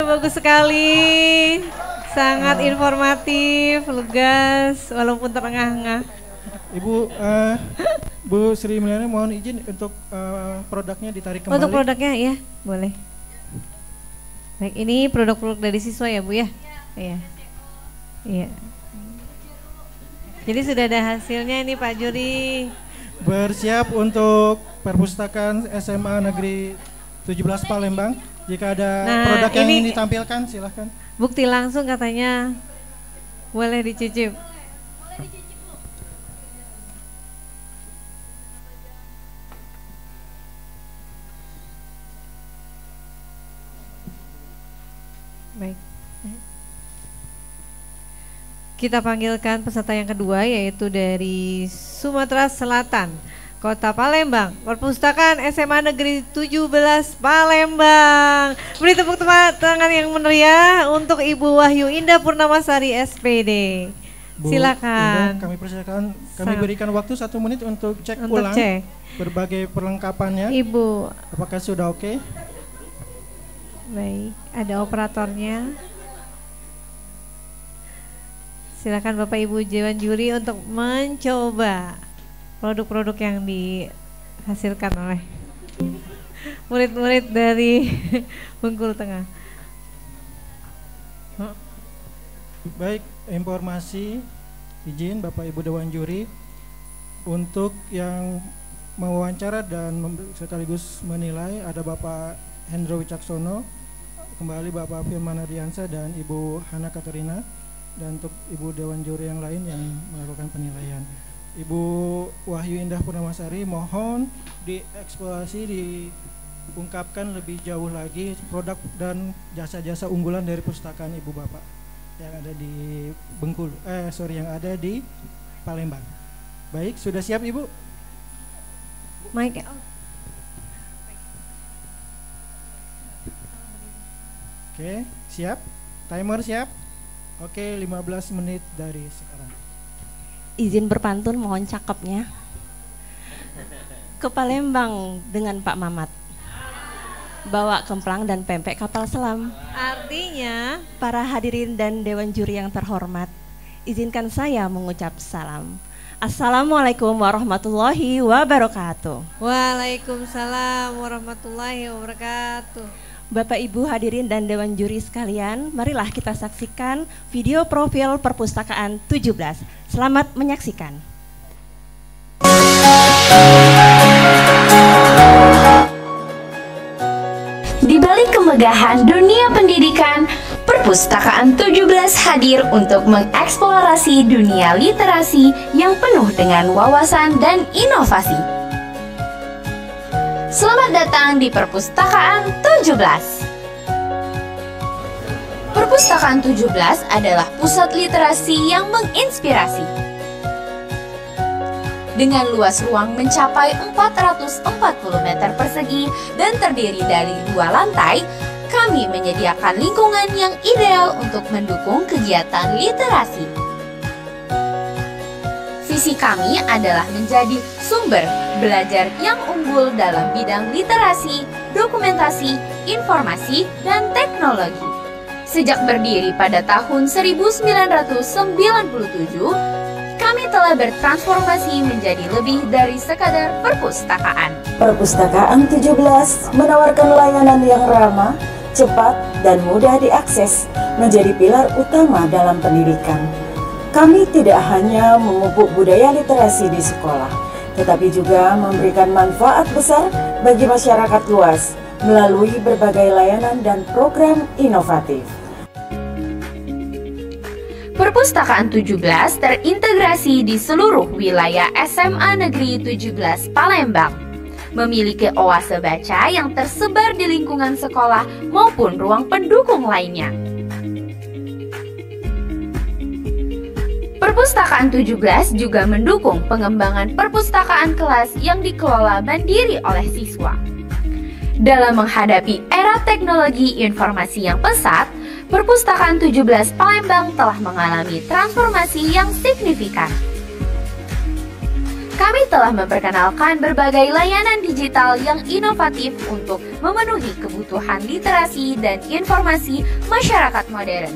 Bagus sekali, sangat informatif, lugas, walaupun terengah-engah. Ibu, Bu Sri Mulyani mohon izin untuk produknya ditarik kembali. Untuk produknya ya, boleh. Baik, ini produk-produk dari siswa ya Bu ya? Iya. Iya. Jadi sudah ada hasilnya ini Pak Juri. Bersiap untuk perpustakaan SMA Negeri 17 Palembang. Jika ada produk yang ingin ditampilkan silahkan. Bukti langsung katanya boleh dicicip. Baik. Kita panggilkan peserta yang kedua yaitu dari Sumatera Selatan, Kota Palembang, Perpustakaan SMA Negeri 17 Palembang. Beri tepuk tangan yang meriah untuk Ibu Wahyu Indah Purnamasari SPD. Silakan. Kami persilakan, kami berikan waktu 1 menit untuk cek ulang berbagai perlengkapannya. Ibu, apakah sudah oke? Baik, ada operatornya. Silakan Bapak Ibu Dewan Juri untuk mencoba produk-produk yang dihasilkan oleh murid-murid dari Bengkulu Tengah. Baik, informasi izin Bapak Ibu Dewan Juri untuk yang mewawancara dan sekaligus menilai ada Bapak Hendro Wicaksono, kembali Bapak Firman Ardiansa dan Ibu Hana Katerina, dan untuk Ibu Dewan Juri yang lain yang melakukan penilaian. Ibu Wahyu Indah Purnamasari mohon dieksplorasi, diungkapkan lebih jauh lagi produk dan jasa-jasa unggulan dari perpustakaan Ibu Bapak yang ada di Bengkulu, yang ada di Palembang. Baik, sudah siap Ibu? Mike. Oke, siap? Timer siap? Oke, 15 menit dari sekarang. Izin berpantun mohon cakepnya. Ke Palembang dengan Pak Mamat, bawa kemplang dan pempek kapal selam. Artinya, para hadirin dan Dewan Juri yang terhormat, izinkan saya mengucap salam. Assalamualaikum warahmatullahi wabarakatuh. Waalaikumsalam warahmatullahi wabarakatuh. Bapak Ibu hadirin dan Dewan Juri sekalian, marilah kita saksikan video profil Perpustakaan 17. Selamat menyaksikan. Di balik kemegahan dunia pendidikan, Perpustakaan 17 hadir untuk mengeksplorasi dunia literasi yang penuh dengan wawasan dan inovasi. Selamat datang di Perpustakaan 17. Perpustakaan 17 adalah pusat literasi yang menginspirasi. Dengan luas ruang mencapai 440 meter persegi dan terdiri dari 2 lantai, kami menyediakan lingkungan yang ideal untuk mendukung kegiatan literasi. Visi kami adalah menjadi sumber belajar yang unggul dalam bidang literasi, dokumentasi, informasi, dan teknologi. Sejak berdiri pada tahun 1997, kami telah bertransformasi menjadi lebih dari sekadar perpustakaan. Perpustakaan 17 menawarkan layanan yang ramah, cepat, dan mudah diakses, menjadi pilar utama dalam pendidikan. Kami tidak hanya memupuk budaya literasi di sekolah, tetapi juga memberikan manfaat besar bagi masyarakat luas melalui berbagai layanan dan program inovatif. Perpustakaan 17 terintegrasi di seluruh wilayah SMA Negeri 17 Palembang, memiliki oase baca yang tersebar di lingkungan sekolah maupun ruang pendukung lainnya. Perpustakaan 17 juga mendukung pengembangan perpustakaan kelas yang dikelola mandiri oleh siswa. Dalam menghadapi era teknologi informasi yang pesat, Perpustakaan 17 Palembang telah mengalami transformasi yang signifikan. Kami telah memperkenalkan berbagai layanan digital yang inovatif untuk memenuhi kebutuhan literasi dan informasi masyarakat modern.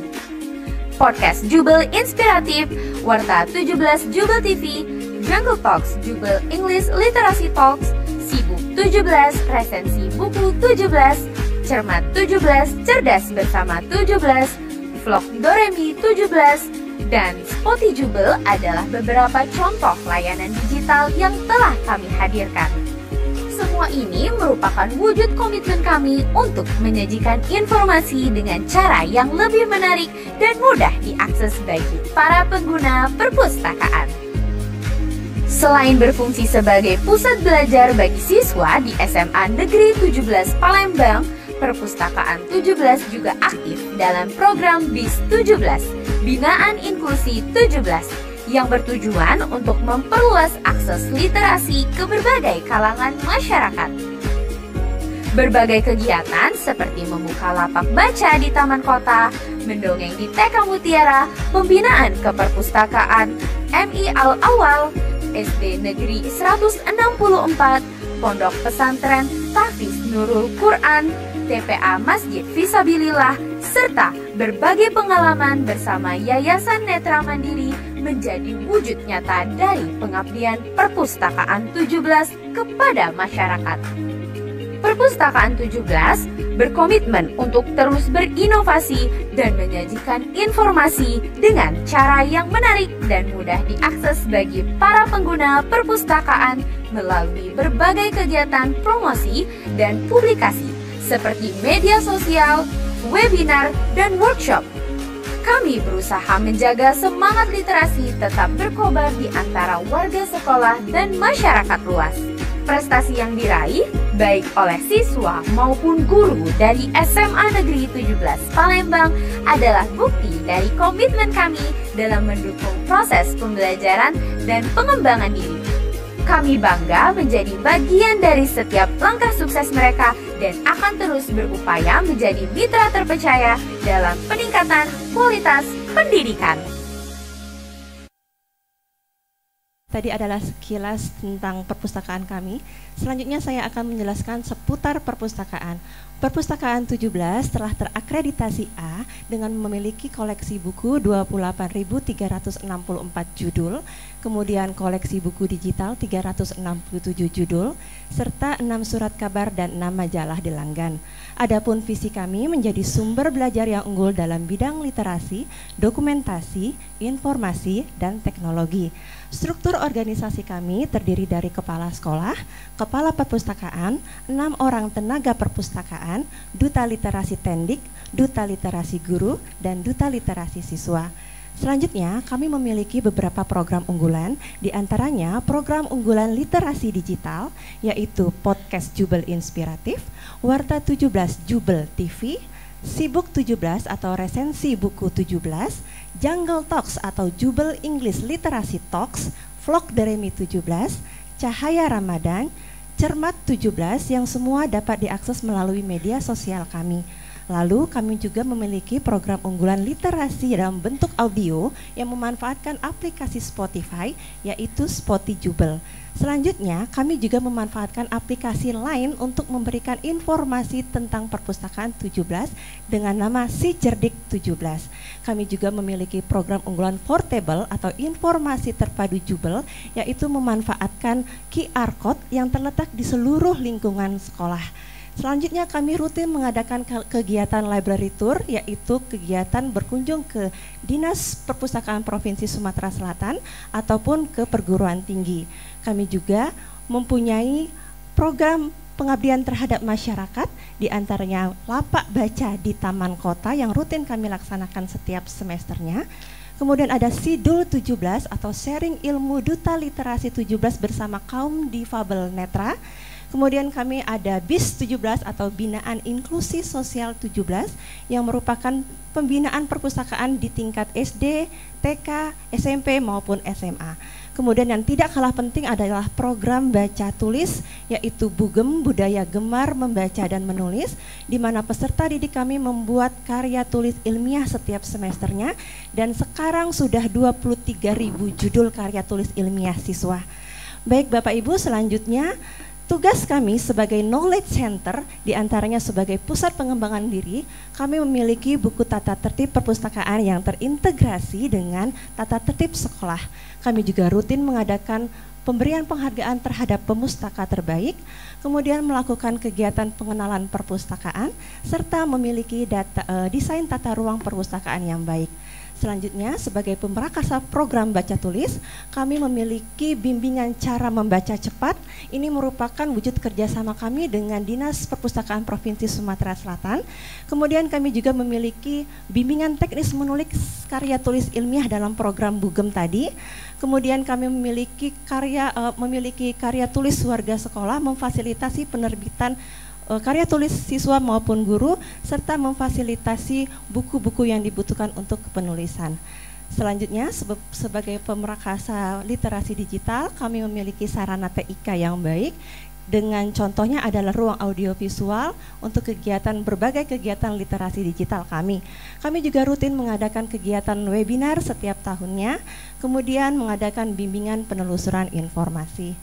Podcast Jubel Inspiratif, Warta 17 Jubel TV, Jungle Talks Jubel English Literacy Talks, Sibuk 17, Resensi Buku 17, Cermat 17, Cerdas Bersama 17, Vlog Doremi 17, dan Spotty Jubel adalah beberapa contoh layanan digital yang telah kami hadirkan. Semua ini merupakan wujud komitmen kami untuk menyajikan informasi dengan cara yang lebih menarik dan mudah diakses bagi para pengguna perpustakaan. Selain berfungsi sebagai pusat belajar bagi siswa di SMA Negeri 17 Palembang, Perpustakaan 17 juga aktif dalam program BIS 17, Binaan Inklusi 17, yang bertujuan untuk memperluas akses literasi ke berbagai kalangan masyarakat. Berbagai kegiatan seperti membuka lapak baca di Taman Kota, mendongeng di TK Mutiara, pembinaan keperpustakaan MI Al-Awal, SD Negeri 164, Pondok Pesantren Tahfiz Nurul Quran, TPA Masjid Fisabilillah, serta berbagai pengalaman bersama Yayasan Netra Mandiri menjadi wujud nyata dari pengabdian Perpustakaan 17 kepada masyarakat. Perpustakaan 17 berkomitmen untuk terus berinovasi dan menyajikan informasi dengan cara yang menarik dan mudah diakses bagi para pengguna perpustakaan melalui berbagai kegiatan promosi dan publikasi seperti media sosial, webinar, dan workshop. Kami berusaha menjaga semangat literasi tetap berkobar di antara warga sekolah dan masyarakat luas. Prestasi yang diraih baik oleh siswa maupun guru dari SMA Negeri 17 Palembang adalah bukti dari komitmen kami dalam mendukung proses pembelajaran dan pengembangan diri. Kami bangga menjadi bagian dari setiap langkah sukses mereka dan akan terus berupaya menjadi mitra terpercaya dalam peningkatan kualitas pendidikan. Tadi adalah sekilas tentang perpustakaan kami. Selanjutnya saya akan menjelaskan seputar perpustakaan. Perpustakaan 17 telah terakreditasi A dengan memiliki koleksi buku 28.364 judul, kemudian koleksi buku digital 367 judul, serta 6 surat kabar dan 6 majalah di langgan. Adapun visi kami menjadi sumber belajar yang unggul dalam bidang literasi, dokumentasi, informasi, dan teknologi. Struktur organisasi kami terdiri dari kepala sekolah, kepala perpustakaan, 6 orang tenaga perpustakaan, duta literasi tendik, duta literasi guru, dan duta literasi siswa. Selanjutnya, kami memiliki beberapa program unggulan, di antaranya program unggulan literasi digital, yaitu Podcast Jubel Inspiratif, Warta 17 Jubel TV, Sibuk 17 atau Resensi Buku 17, Jungle Talks atau Jubel English Literacy Talks, Vlog Doremi 17, Cahaya Ramadan, Cermat 17 yang semua dapat diakses melalui media sosial kami. Lalu kami juga memiliki program unggulan literasi dalam bentuk audio yang memanfaatkan aplikasi Spotify, yaitu Spotty Jubel. Selanjutnya kami juga memanfaatkan aplikasi lain untuk memberikan informasi tentang perpustakaan 17 dengan nama Si Cerdik 17. Kami juga memiliki program unggulan portable atau informasi terpadu Jubel, yaitu memanfaatkan QR Code yang terletak di seluruh lingkungan sekolah. Selanjutnya kami rutin mengadakan kegiatan library tour, yaitu kegiatan berkunjung ke Dinas Perpustakaan Provinsi Sumatera Selatan ataupun ke perguruan tinggi. Kami juga mempunyai program pengabdian terhadap masyarakat, di antaranya lapak baca di Taman Kota yang rutin kami laksanakan setiap semesternya. Kemudian ada Sidul 17 atau sharing ilmu duta literasi 17 bersama kaum difabel netra. Kemudian kami ada BIS 17 atau Binaan Inklusi Sosial 17 yang merupakan pembinaan perpustakaan di tingkat SD, TK, SMP maupun SMA. Kemudian yang tidak kalah penting adalah program baca tulis, yaitu Bugem Budaya Gemar Membaca dan Menulis, di mana peserta didik kami membuat karya tulis ilmiah setiap semesternya, dan sekarang sudah 23.000 judul karya tulis ilmiah siswa. Baik Bapak Ibu, selanjutnya tugas kami sebagai knowledge center, diantaranya sebagai pusat pengembangan diri, kami memiliki buku tata tertib perpustakaan yang terintegrasi dengan tata tertib sekolah. Kami juga rutin mengadakan pemberian penghargaan terhadap pemustaka terbaik, kemudian melakukan kegiatan pengenalan perpustakaan, serta memiliki desain tata ruang perpustakaan yang baik. Selanjutnya, sebagai pemrakasa program baca tulis, kami memiliki bimbingan cara membaca cepat. Ini merupakan wujud kerjasama kami dengan Dinas Perpustakaan Provinsi Sumatera Selatan. Kemudian kami juga memiliki bimbingan teknis menulis karya tulis ilmiah dalam program Bugem tadi. Kemudian kami memiliki karya tulis warga sekolah, memfasilitasi penerbitan karya tulis siswa maupun guru, serta memfasilitasi buku-buku yang dibutuhkan untuk penulisan. Selanjutnya, sebagai pemerakasa literasi digital, kami memiliki sarana TIK yang baik, dengan contohnya adalah ruang audiovisual untuk berbagai kegiatan literasi digital kami. Kami juga rutin mengadakan kegiatan webinar setiap tahunnya, kemudian mengadakan bimbingan penelusuran informasi.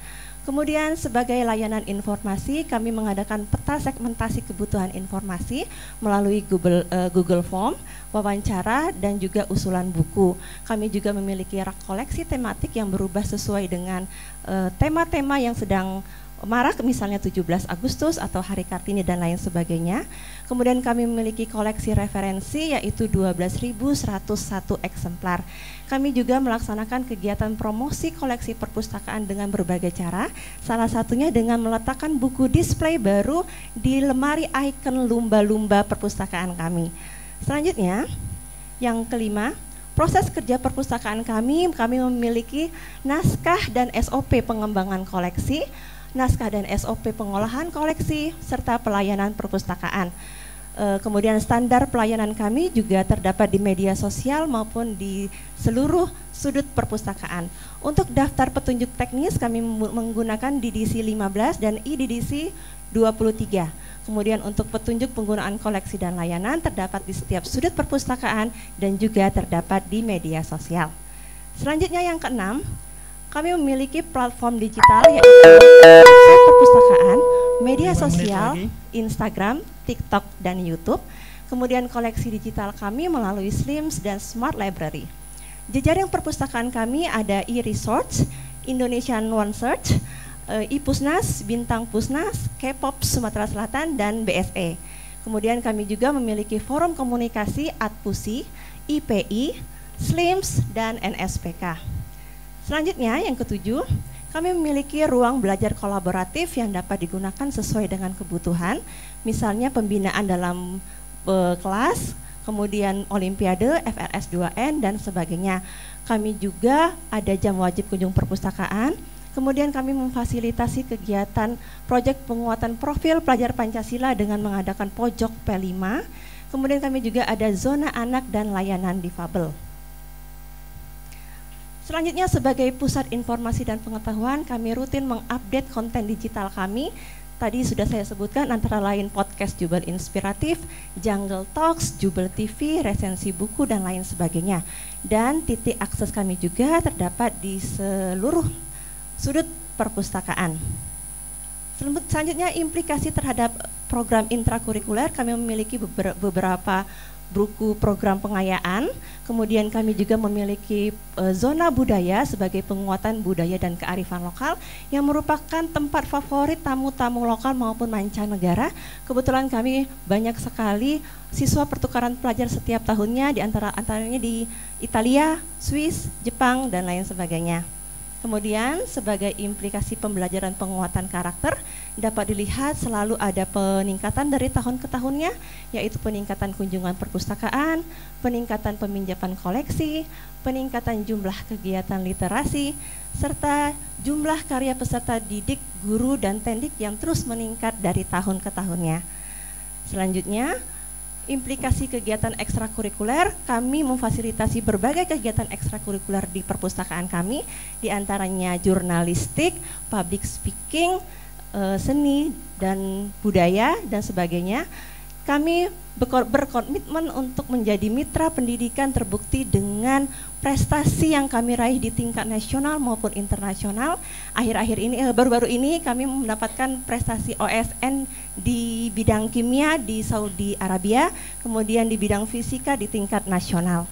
Kemudian sebagai layanan informasi, kami mengadakan peta segmentasi kebutuhan informasi melalui Google Form, wawancara, dan juga usulan buku. Kami juga memiliki rak koleksi tematik yang berubah sesuai dengan tema-tema yang sedang marak, misalnya 17 Agustus atau Hari Kartini dan lain sebagainya. Kemudian kami memiliki koleksi referensi yaitu 12.101 eksemplar. Kami juga melaksanakan kegiatan promosi koleksi perpustakaan dengan berbagai cara, salah satunya dengan meletakkan buku display baru di lemari ikon lumba-lumba perpustakaan kami. Selanjutnya, yang kelima, proses kerja perpustakaan kami memiliki naskah dan SOP pengembangan koleksi, naskah dan SOP pengolahan koleksi, serta pelayanan perpustakaan. Kemudian standar pelayanan kami juga terdapat di media sosial maupun di seluruh sudut perpustakaan. Untuk daftar petunjuk teknis kami menggunakan DDC 15 dan IDDC 23. Kemudian untuk petunjuk penggunaan koleksi dan layanan terdapat di setiap sudut perpustakaan dan juga terdapat di media sosial. Selanjutnya yang keenam, kami memiliki platform digital yaitu website perpustakaan, media sosial, Instagram, TikTok, dan YouTube. Kemudian koleksi digital kami melalui Slims dan Smart Library. Jejaring perpustakaan kami ada e-research, Indonesian One Search, iPusnas, Bintang Pusnas, K-pop Sumatera Selatan, dan BSE. Kemudian kami juga memiliki forum komunikasi ADPUSI, IPI, Slims, dan NSPK. Selanjutnya yang ketujuh, kami memiliki ruang belajar kolaboratif yang dapat digunakan sesuai dengan kebutuhan, misalnya pembinaan dalam kelas, kemudian olimpiade, FRS 2N, dan sebagainya. Kami juga ada jam wajib kunjung perpustakaan, kemudian kami memfasilitasi kegiatan proyek penguatan profil pelajar Pancasila dengan mengadakan pojok P5, kemudian kami juga ada zona anak dan layanan difabel. Selanjutnya sebagai pusat informasi dan pengetahuan, kami rutin mengupdate konten digital kami. Tadi sudah saya sebutkan antara lain podcast Jubel Inspiratif, Jungle Talks, Jubel TV, resensi buku, dan lain sebagainya. Dan titik akses kami juga terdapat di seluruh sudut perpustakaan. Selanjutnya implikasi terhadap program intrakurikuler, kami memiliki beberapa buku program pengayaan, kemudian kami juga memiliki zona budaya sebagai penguatan budaya dan kearifan lokal yang merupakan tempat favorit tamu-tamu lokal maupun mancanegara. Kebetulan kami banyak sekali siswa pertukaran pelajar setiap tahunnya, antaranya di Italia, Swiss, Jepang, dan lain sebagainya. Kemudian sebagai implikasi pembelajaran penguatan karakter dapat dilihat selalu ada peningkatan dari tahun ke tahunnya, yaitu peningkatan kunjungan perpustakaan, peningkatan peminjaman koleksi, peningkatan jumlah kegiatan literasi, serta jumlah karya peserta didik, guru, dan tendik yang terus meningkat dari tahun ke tahunnya. Selanjutnya, implikasi kegiatan ekstrakurikuler, kami memfasilitasi berbagai kegiatan ekstrakurikuler di perpustakaan kami, diantaranya jurnalistik, public speaking, seni dan budaya, dan sebagainya. Kami berkomitmen untuk menjadi mitra pendidikan terbukti dengan prestasi yang kami raih di tingkat nasional maupun internasional. Akhir-akhir ini, baru-baru ini kami mendapatkan prestasi OSN di bidang kimia di Saudi Arabia, kemudian di bidang fisika di tingkat nasional.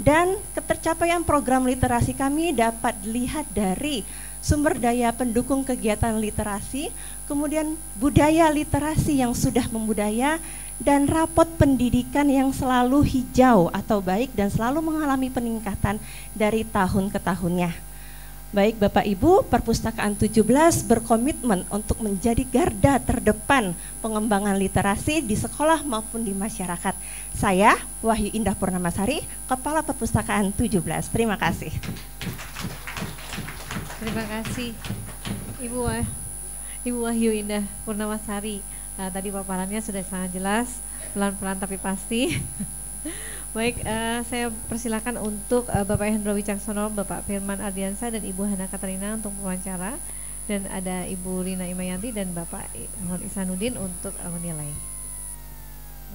Dan ketercapaian program literasi kami dapat dilihat dari sumber daya pendukung kegiatan literasi, kemudian budaya literasi yang sudah membudaya, dan rapot pendidikan yang selalu hijau atau baik dan selalu mengalami peningkatan dari tahun ke tahunnya. Baik Bapak Ibu, Perpustakaan 17 berkomitmen untuk menjadi garda terdepan pengembangan literasi di sekolah maupun di masyarakat. Saya, Wahyu Indah Purnamasari, Kepala Perpustakaan 17. Terima kasih. Terima kasih Ibu Wahyu Indah Purnamasari. Tadi paparannya sudah sangat jelas, pelan-pelan tapi pasti. Baik, saya persilakan untuk Bapak Hendro Wicaksono, Bapak Firman Ardiansa, dan Ibu Hana Katarina untuk wawancara, dan ada Ibu Rina Imayanti dan Bapak Muhammad Ihsanuddin untuk menilai.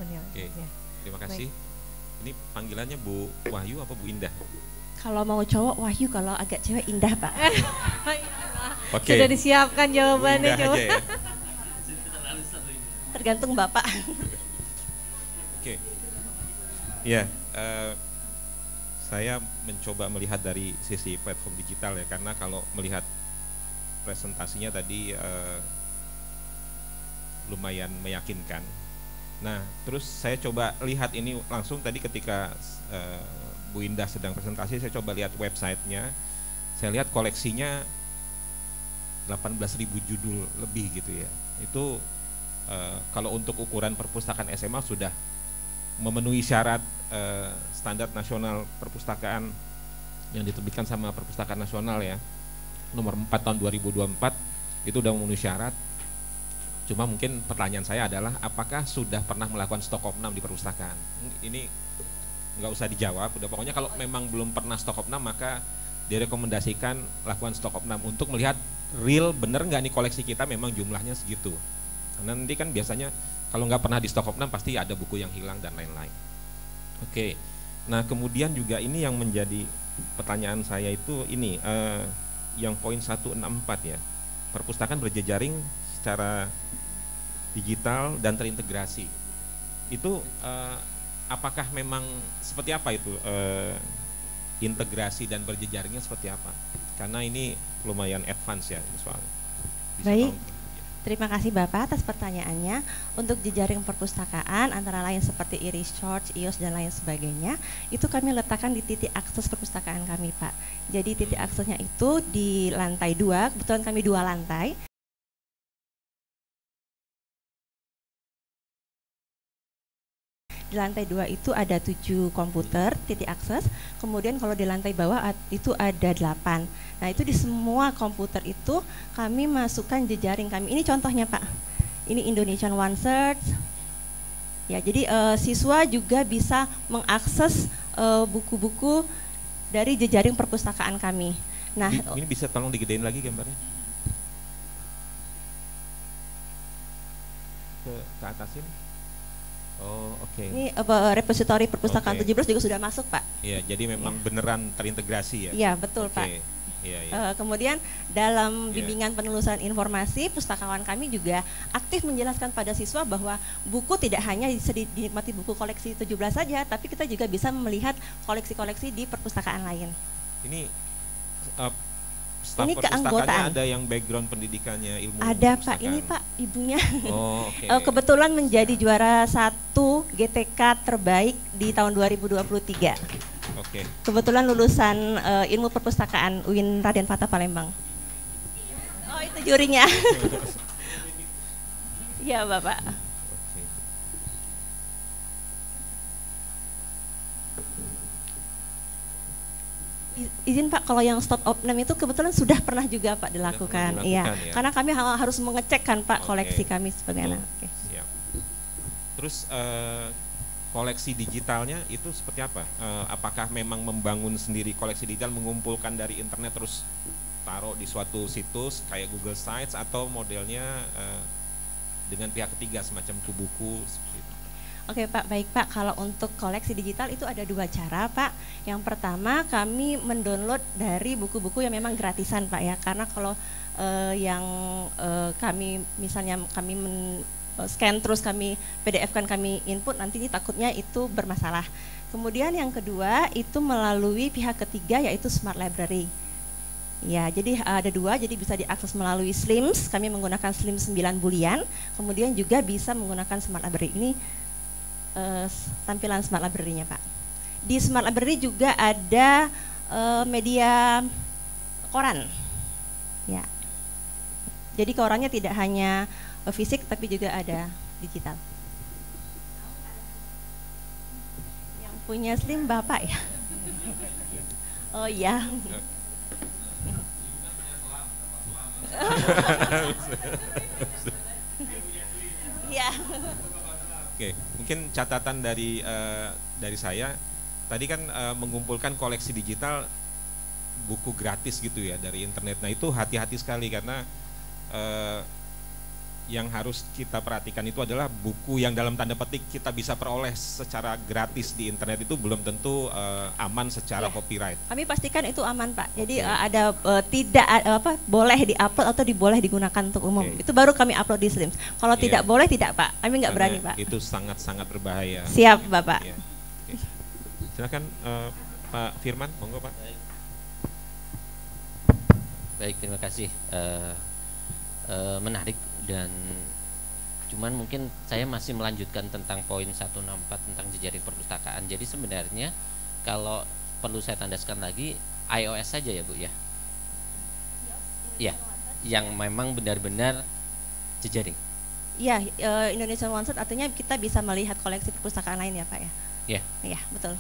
Oke, Ya. terima kasih. Baik. Ini panggilannya Bu Wahyu apa Bu Indah? Kalau mau cowok Wahyu, kalau agak cewek Indah, Pak. Oke. Sudah disiapkan jawabannya, Bu Indah aja ya. Tergantung Bapak. Oke. Ya, saya mencoba melihat dari sisi platform digital ya, karena kalau melihat presentasinya tadi lumayan meyakinkan. Nah, terus saya coba lihat ini langsung tadi ketika Bu Indah sedang presentasi, saya coba lihat websitenya, saya lihat koleksinya 18.000 judul lebih gitu ya. Itu kalau untuk ukuran perpustakaan SMA sudah memenuhi syarat standar nasional perpustakaan yang diterbitkan sama Perpustakaan Nasional ya, nomor 4 tahun 2024, itu udah memenuhi syarat. Cuma mungkin pertanyaan saya adalah apakah sudah pernah melakukan stok opnam di perpustakaan? Ini nggak usah dijawab, udah pokoknya kalau memang belum pernah stok opnam maka direkomendasikan lakukan stok opnam untuk melihat real bener nggak nih koleksi kita memang jumlahnya segitu. Karena nanti kan biasanya kalau nggak pernah di stok opnam pasti ada buku yang hilang dan lain-lain. Oke, nah kemudian juga ini yang menjadi pertanyaan saya itu ini yang poin 164 ya, perpustakaan berjejaring secara digital dan terintegrasi. Itu apakah memang seperti apa itu integrasi dan berjejaringnya seperti apa? Karena ini lumayan advance ya soalnya. Baik. Terima kasih Bapak atas pertanyaannya. Untuk jejaring perpustakaan antara lain seperti e-research, iOS dan lain sebagainya, itu kami letakkan di titik akses perpustakaan kami Pak. Jadi titik aksesnya itu di lantai 2, kebetulan kami 2 lantai. Di lantai 2 itu ada 7 komputer titik akses, kemudian kalau di lantai bawah itu ada 8. Nah itu di semua komputer itu kami masukkan jejaring kami. Ini contohnya Pak, ini Indonesian One Search. Ya, jadi siswa juga bisa mengakses buku-buku dari jejaring perpustakaan kami. Nah ini bisa tolong digedein lagi gambarnya ke atasin. Oh, oke. Ini repositori perpustakaan 17 juga sudah masuk Pak. Iya, jadi memang beneran terintegrasi ya. Iya, betul Pak. Iya. Kemudian dalam bimbingan penelusuran informasi, pustakawan kami juga aktif menjelaskan pada siswa bahwa buku tidak hanya bisa dinikmati buku koleksi 17 saja, tapi kita juga bisa melihat koleksi-koleksi di perpustakaan lain. Ini staf ini keanggotaan. Ada yang background pendidikannya ilmu ada Pak, ini Pak ibunya. Oh, okay. Kebetulan menjadi juara 1 GTK terbaik di tahun 2023. Oke. Kebetulan lulusan ilmu perpustakaan UIN Raden Fatah Palembang. Oh itu jurinya. Iya Bapak. Izin Pak, kalau yang stop opnam itu kebetulan sudah pernah juga Pak dilakukan. Iya, ya. Karena kami harus mengecek kan Pak koleksi kami sebagai anak. Siap. Terus koleksi digitalnya itu seperti apa? Apakah memang membangun sendiri koleksi digital, mengumpulkan dari internet terus taruh di suatu situs kayak Google Sites, atau modelnya dengan pihak ketiga semacam Kubuku seperti itu? Oke Pak, baik Pak. Kalau untuk koleksi digital itu ada 2 cara Pak. Yang pertama kami mendownload dari buku-buku yang memang gratisan Pak ya. Karena kalau yang kami misalnya kami scan terus kami PDF-kan kami input, nanti takutnya itu bermasalah. Kemudian yang kedua itu melalui pihak ketiga yaitu Smart Library. Ya, jadi ada 2, jadi bisa diakses melalui Slims, kami menggunakan Slims 9 bulian, kemudian juga bisa menggunakan Smart Library. Ini tampilan Smart Library-nya Pak. Di Smart Library juga ada media koran. Ya. Jadi korannya tidak hanya fisik tapi juga ada digital. Yang punya Slim Bapak ya? Oh iya. Iya. Oke, mungkin catatan dari saya tadi kan mengumpulkan koleksi digital buku gratis gitu ya dari internet. Nah itu hati-hati sekali karena yang harus kita perhatikan itu adalah buku yang dalam tanda petik kita bisa peroleh secara gratis di internet itu belum tentu aman secara copyright. Kami pastikan itu aman Pak. Jadi ada tidak boleh diupload atau boleh digunakan untuk umum. Itu baru kami upload di Slims. Kalau tidak boleh tidak Pak. Kami nggak berani Pak. Itu sangat-sangat berbahaya. Siap Bapak. Ya. Silakan Pak Firman, monggo Pak. Baik, terima kasih. Menarik dan cuman mungkin saya masih melanjutkan tentang poin 164 tentang jejaring perpustakaan. Jadi sebenarnya kalau perlu saya tandaskan lagi iOS saja ya Bu ya. Ya, yang memang benar-benar jejaring. Iya, Indonesian One Shot artinya kita bisa melihat koleksi perpustakaan lain ya Pak ya. Iya. Iya, betul.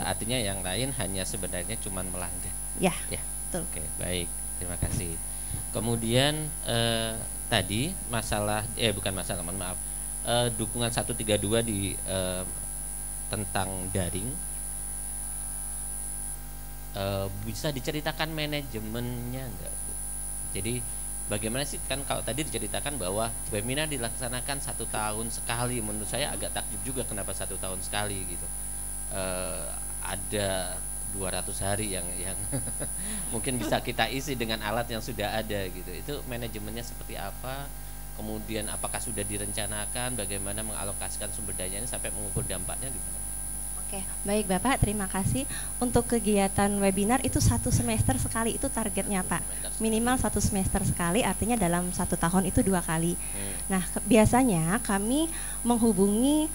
Artinya yang lain hanya sebenarnya cuman melanggar. Ya, ya. Betul. Oke, baik. Terima kasih. Kemudian tadi masalah bukan masalah, mohon maaf. Dukungan 132 di tentang daring. Bisa diceritakan manajemennya enggak, Bu? Jadi bagaimana sih, kan kalau tadi diceritakan bahwa webinar dilaksanakan 1 tahun sekali, menurut saya agak takjub juga kenapa 1 tahun sekali gitu. Ada 200 hari yang mungkin bisa kita isi dengan alat yang sudah ada gitu. Itu manajemennya seperti apa? Kemudian apakah sudah direncanakan bagaimana mengalokasikan sumber dayanya sampai mengukur dampaknya gimana? Oke, baik Bapak, terima kasih. Untuk kegiatan webinar itu 1 semester sekali, itu targetnya Pak. Minimal 1 semester sekali, artinya dalam 1 tahun itu 2 kali. Nah, biasanya kami menghubungi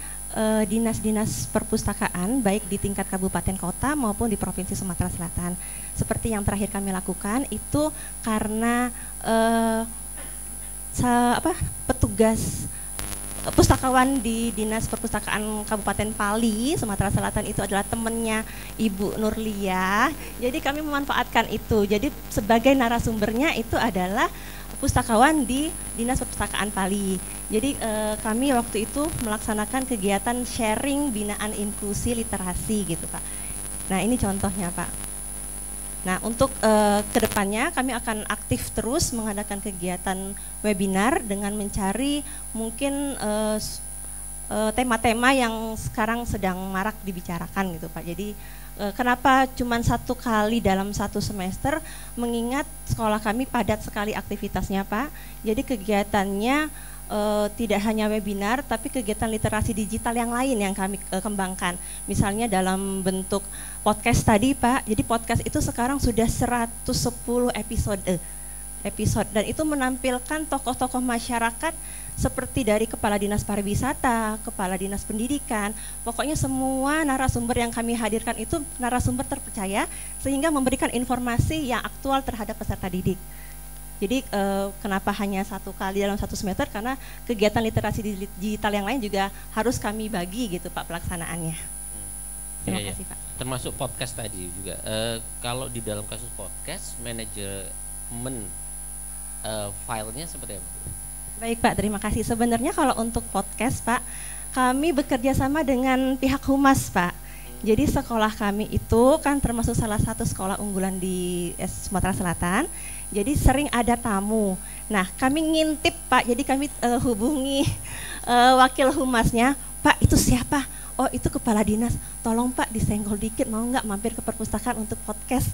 dinas-dinas perpustakaan baik di tingkat kabupaten kota maupun di Provinsi Sumatera Selatan. Seperti yang terakhir kami lakukan itu karena petugas pustakawan di Dinas Perpustakaan Kabupaten Pali, Sumatera Selatan itu adalah temannya Ibu Nurlia. Jadi kami memanfaatkan itu. Jadi sebagai narasumbernya itu adalah pustakawan di Dinas Perpustakaan Pali. Jadi kami waktu itu melaksanakan kegiatan sharing binaan inklusi literasi gitu Pak. Nah ini contohnya Pak. Nah untuk kedepannya kami akan aktif terus mengadakan kegiatan webinar dengan mencari mungkin tema-tema yang sekarang sedang marak dibicarakan gitu Pak. Jadi kenapa cuma 1 kali dalam 1 semester, mengingat sekolah kami padat sekali aktivitasnya Pak. Jadi kegiatannya tidak hanya webinar tapi kegiatan literasi digital yang lain yang kami kembangkan. Misalnya dalam bentuk podcast tadi Pak. Jadi podcast itu sekarang sudah 110 episode dan itu menampilkan tokoh-tokoh masyarakat seperti dari Kepala Dinas Pariwisata, Kepala Dinas Pendidikan, pokoknya semua narasumber yang kami hadirkan itu narasumber terpercaya sehingga memberikan informasi yang aktual terhadap peserta didik. Jadi kenapa hanya 1 kali dalam 1 semester, karena kegiatan literasi digital yang lain juga harus kami bagi gitu Pak pelaksanaannya. Terima kasih Pak. Termasuk podcast tadi juga, kalau di dalam kasus podcast manajemen filenya seperti apa? Baik Pak, terima kasih. Sebenarnya kalau untuk podcast Pak, kami bekerja sama dengan pihak humas Pak. Jadi sekolah kami itu kan termasuk salah satu sekolah unggulan di Sumatera Selatan. Jadi sering ada tamu. Nah kami ngintip Pak, jadi kami hubungi wakil humasnya, Pak itu siapa? Oh itu kepala dinas, tolong Pak disenggol dikit, mau nggak mampir ke perpustakaan untuk podcast.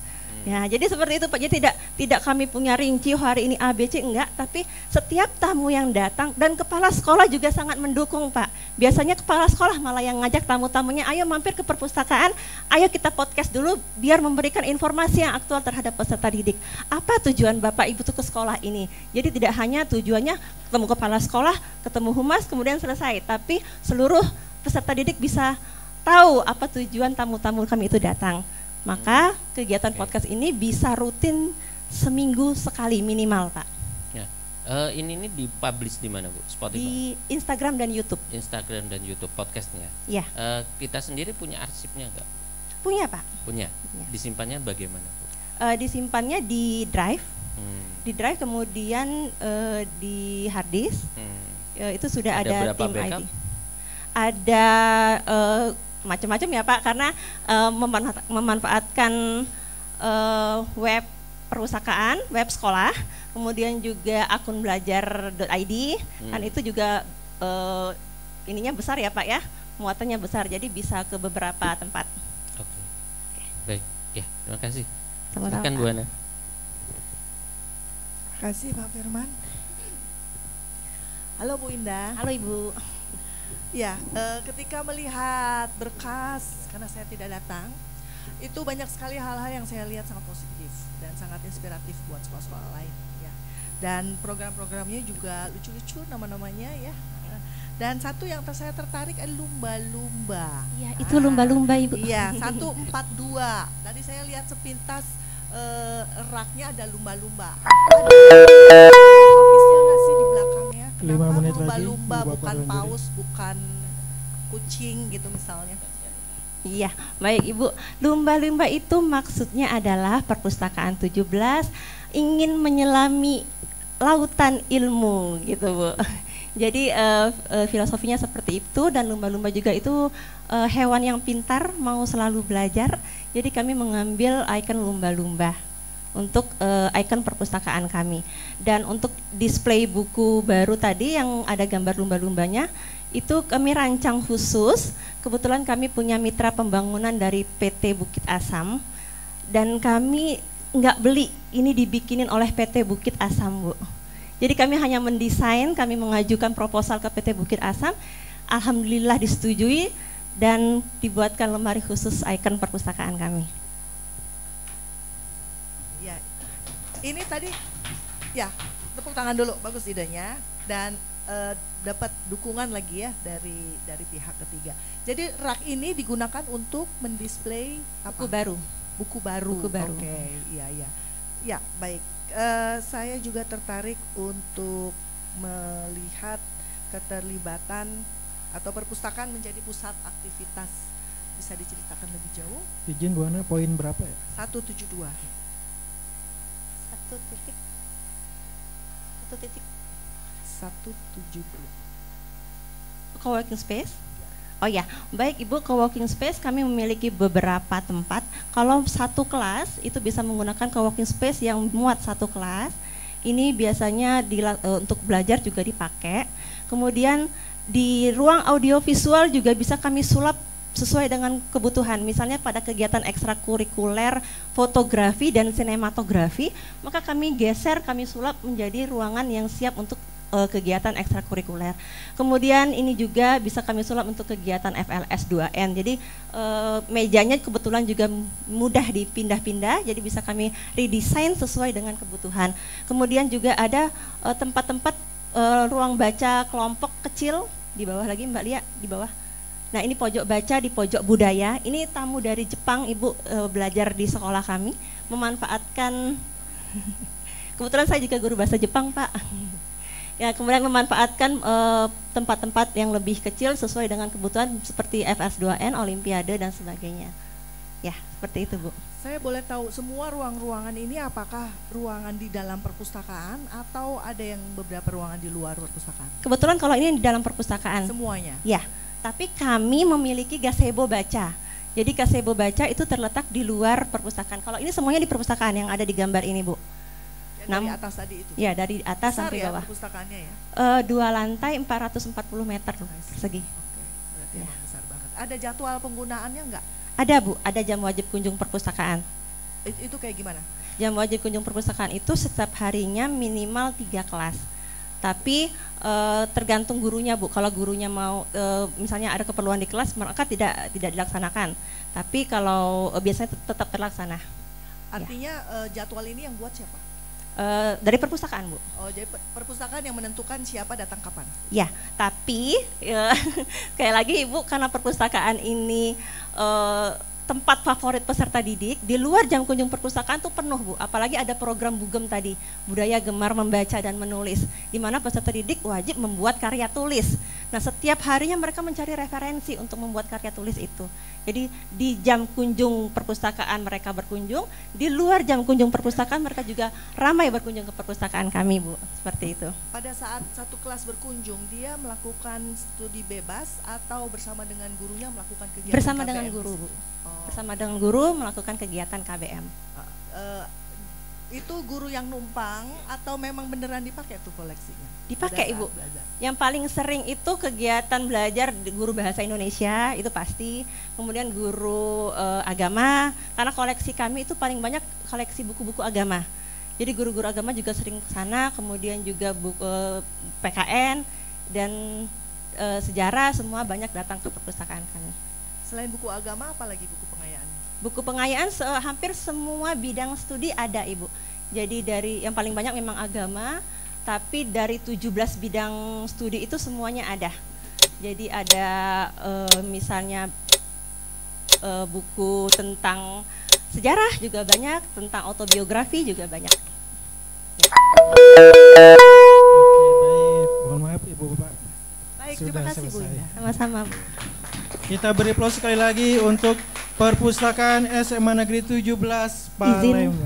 Ya, jadi seperti itu Pak. Jadi tidak kami punya rinci hari ini A, B, C, enggak, tapi setiap tamu yang datang dan kepala sekolah juga sangat mendukung Pak. Biasanya kepala sekolah malah yang ngajak tamu-tamunya, ayo mampir ke perpustakaan, ayo kita podcast dulu biar memberikan informasi yang aktual terhadap peserta didik. Apa tujuan Bapak Ibu tuh ke sekolah ini? Jadi tidak hanya tujuannya ketemu kepala sekolah, ketemu humas, kemudian selesai, tapi seluruh peserta didik bisa tahu apa tujuan tamu-tamu kami itu datang. Maka kegiatan podcast ini bisa rutin seminggu sekali minimal Pak. Ya. Ini dipublish di mana Bu? Spotify? Di Instagram dan YouTube. Instagram dan YouTube podcastnya. Ya. Kita sendiri punya arsipnya nggak? Punya Pak. Punya. Punya. Disimpannya bagaimana Bu? Disimpannya di drive. Di drive kemudian di hard disk. Itu sudah ada tim backup? IT. Ada macam-macam ya Pak, karena memanfaatkan web perpustakaan, web sekolah, kemudian juga akun belajar.id, kan itu juga ininya besar ya Pak ya, muatannya besar, jadi bisa ke beberapa tempat. Oke. Baik, ya terima kasih. Sama-sama, silakan Bu Ana. Terima kasih Pak Firman. Halo Bu Indah. Halo Ibu. Ya, ketika melihat berkas, karena saya tidak datang, itu banyak sekali hal-hal yang saya lihat sangat positif dan sangat inspiratif buat sekolah-sekolah lain. Ya. Dan program-programnya juga lucu-lucu nama-namanya ya. Dan satu yang saya tertarik adalah lumba-lumba. Iya, itu lumba-lumba Ibu. Iya, 142. Tadi saya lihat sepintas raknya ada lumba-lumba. Ofisnya nggak sih di belakangnya? 5 menit lagi. Lumba-lumba bukan paus, bukan kucing gitu misalnya. Iya, baik Ibu. Lumba-lumba itu maksudnya adalah perpustakaan 17 ingin menyelami lautan ilmu gitu Bu. Jadi filosofinya seperti itu, dan lumba-lumba juga itu hewan yang pintar, mau selalu belajar. Jadi kami mengambil ikon lumba-lumba untuk ikon perpustakaan kami. Dan untuk display buku baru tadi yang ada gambar lumba-lumbanya, itu kami rancang khusus. Kebetulan kami punya mitra pembangunan dari PT Bukit Asam, dan kami nggak beli, ini dibikinin oleh PT Bukit Asam Bu. Jadi kami hanya mendesain, kami mengajukan proposal ke PT Bukit Asam, alhamdulillah disetujui dan dibuatkan lemari khusus ikon perpustakaan kami. Ya, ini tadi ya tepuk tangan dulu, bagus idenya, dan dapat dukungan lagi ya dari pihak ketiga. Jadi rak ini digunakan untuk mendisplay apa? Buku baru. Oke, iya. Ya, baik. Saya juga tertarik untuk melihat keterlibatan atau perpustakaan menjadi pusat aktivitas. Bisa diceritakan lebih jauh? Izin Bu Ana, poin berapa ya? 172. 172. Co-working space? Oh ya, baik Ibu, co-working space kami memiliki beberapa tempat. Kalau satu kelas itu bisa menggunakan co-working space yang muat satu kelas. Ini biasanya untuk belajar juga dipakai. Kemudian di ruang audiovisual juga bisa kami sulap sesuai dengan kebutuhan. Misalnya pada kegiatan ekstrakurikuler fotografi dan sinematografi, maka kami geser, kami sulap menjadi ruangan yang siap untuk kegiatan ekstrakurikuler. Kemudian ini juga bisa kami sulap untuk kegiatan FLS 2N. Jadi mejanya kebetulan juga mudah dipindah-pindah, jadi bisa kami redesign sesuai dengan kebutuhan. Kemudian juga ada tempat-tempat ruang baca kelompok kecil di bawah lagi Mbak Lia, di bawah. Nah ini pojok baca di pojok budaya. Ini tamu dari Jepang Ibu belajar di sekolah kami, memanfaatkan kebetulan saya juga guru bahasa Jepang Pak. Ya, kemudian memanfaatkan tempat-tempat yang lebih kecil sesuai dengan kebutuhan seperti FS2N, Olimpiade dan sebagainya. Ya, seperti itu Bu. Saya boleh tahu semua ruang-ruangan ini apakah ruangan di dalam perpustakaan atau ada yang beberapa ruangan di luar perpustakaan? Kebetulan kalau ini di dalam perpustakaan. Semuanya? Ya, tapi kami memiliki gazebo baca. Jadi gazebo baca itu terletak di luar perpustakaan. Kalau ini semuanya di perpustakaan yang ada di gambar ini Bu. Dari atas tadi itu? Ya, dari atas besar sampai ya bawah. Perpustakaannya ya? 2 lantai 440 meter persegi. Oke, berarti emang besar banget. Ada jadwal penggunaannya enggak? Ada Bu, ada jam wajib kunjung perpustakaan. Itu kayak gimana? Jam wajib kunjung perpustakaan itu setiap harinya minimal 3 kelas. Tapi tergantung gurunya Bu. Kalau gurunya mau misalnya ada keperluan di kelas, maka tidak dilaksanakan. Tapi kalau biasanya tetap terlaksana. Artinya jadwal ini yang buat siapa? Dari perpustakaan Bu. Oh, jadi perpustakaan yang menentukan siapa datang kapan? Ya, tapi kayak lagi Ibu, karena perpustakaan ini tempat favorit peserta didik, di luar jam kunjung perpustakaan tuh penuh Bu, apalagi ada program BUGEM tadi, budaya gemar membaca dan menulis, di mana peserta didik wajib membuat karya tulis. Nah, setiap harinya mereka mencari referensi untuk membuat karya tulis itu. Jadi di jam kunjung perpustakaan mereka berkunjung, di luar jam kunjung perpustakaan mereka juga ramai berkunjung ke perpustakaan kami Bu, seperti itu. Pada saat satu kelas berkunjung, dia melakukan studi bebas atau bersama dengan gurunya melakukan kegiatan Bersama KBM? dengan guru Bu. Bersama dengan guru melakukan kegiatan KBM. Itu guru yang numpang atau memang beneran dipakai tuh koleksinya? Dipakai Ibu. Yang paling sering itu kegiatan belajar guru bahasa Indonesia, itu pasti. Kemudian guru agama, karena koleksi kami itu paling banyak koleksi buku-buku agama. Jadi guru-guru agama juga sering ke sana, kemudian juga PKN dan sejarah semua banyak datang ke perpustakaan kami. Selain buku agama, apalagi buku pengayaan? Buku pengayaan hampir semua bidang studi ada Ibu. Jadi dari yang paling banyak memang agama, tapi dari 17 bidang studi itu semuanya ada. Jadi ada misalnya buku tentang sejarah juga banyak, tentang autobiografi juga banyak. Oke, baik. Mohon maaf Ibu Bapak. Baik, Sudah terima kasih Bu selesai. Indah. Sama-sama Bu. Kita beri aplaus sekali lagi untuk Perpustakaan SMA Negeri 17 Palembang.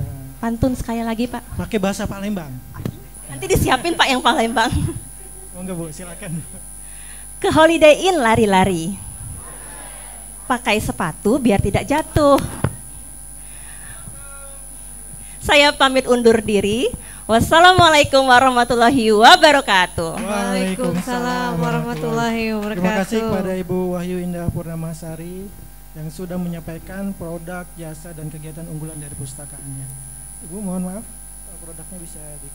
Pantun sekali lagi Pak. Pakai bahasa Palembang. Nanti disiapin Pak yang Palembang. Oh enggak Bu, silakan. Ke Holiday Inn lari-lari. Pakai sepatu biar tidak jatuh. Saya pamit undur diri. Wassalamualaikum warahmatullahi wabarakatuh. Waalaikumsalam warahmatullahi wabarakatuh. Terima kasih kepada Ibu Wahyu Indah Purnamasari yang sudah menyampaikan produk, jasa, dan kegiatan unggulan dari pustakaannya. Ibu mohon maaf, produknya bisa di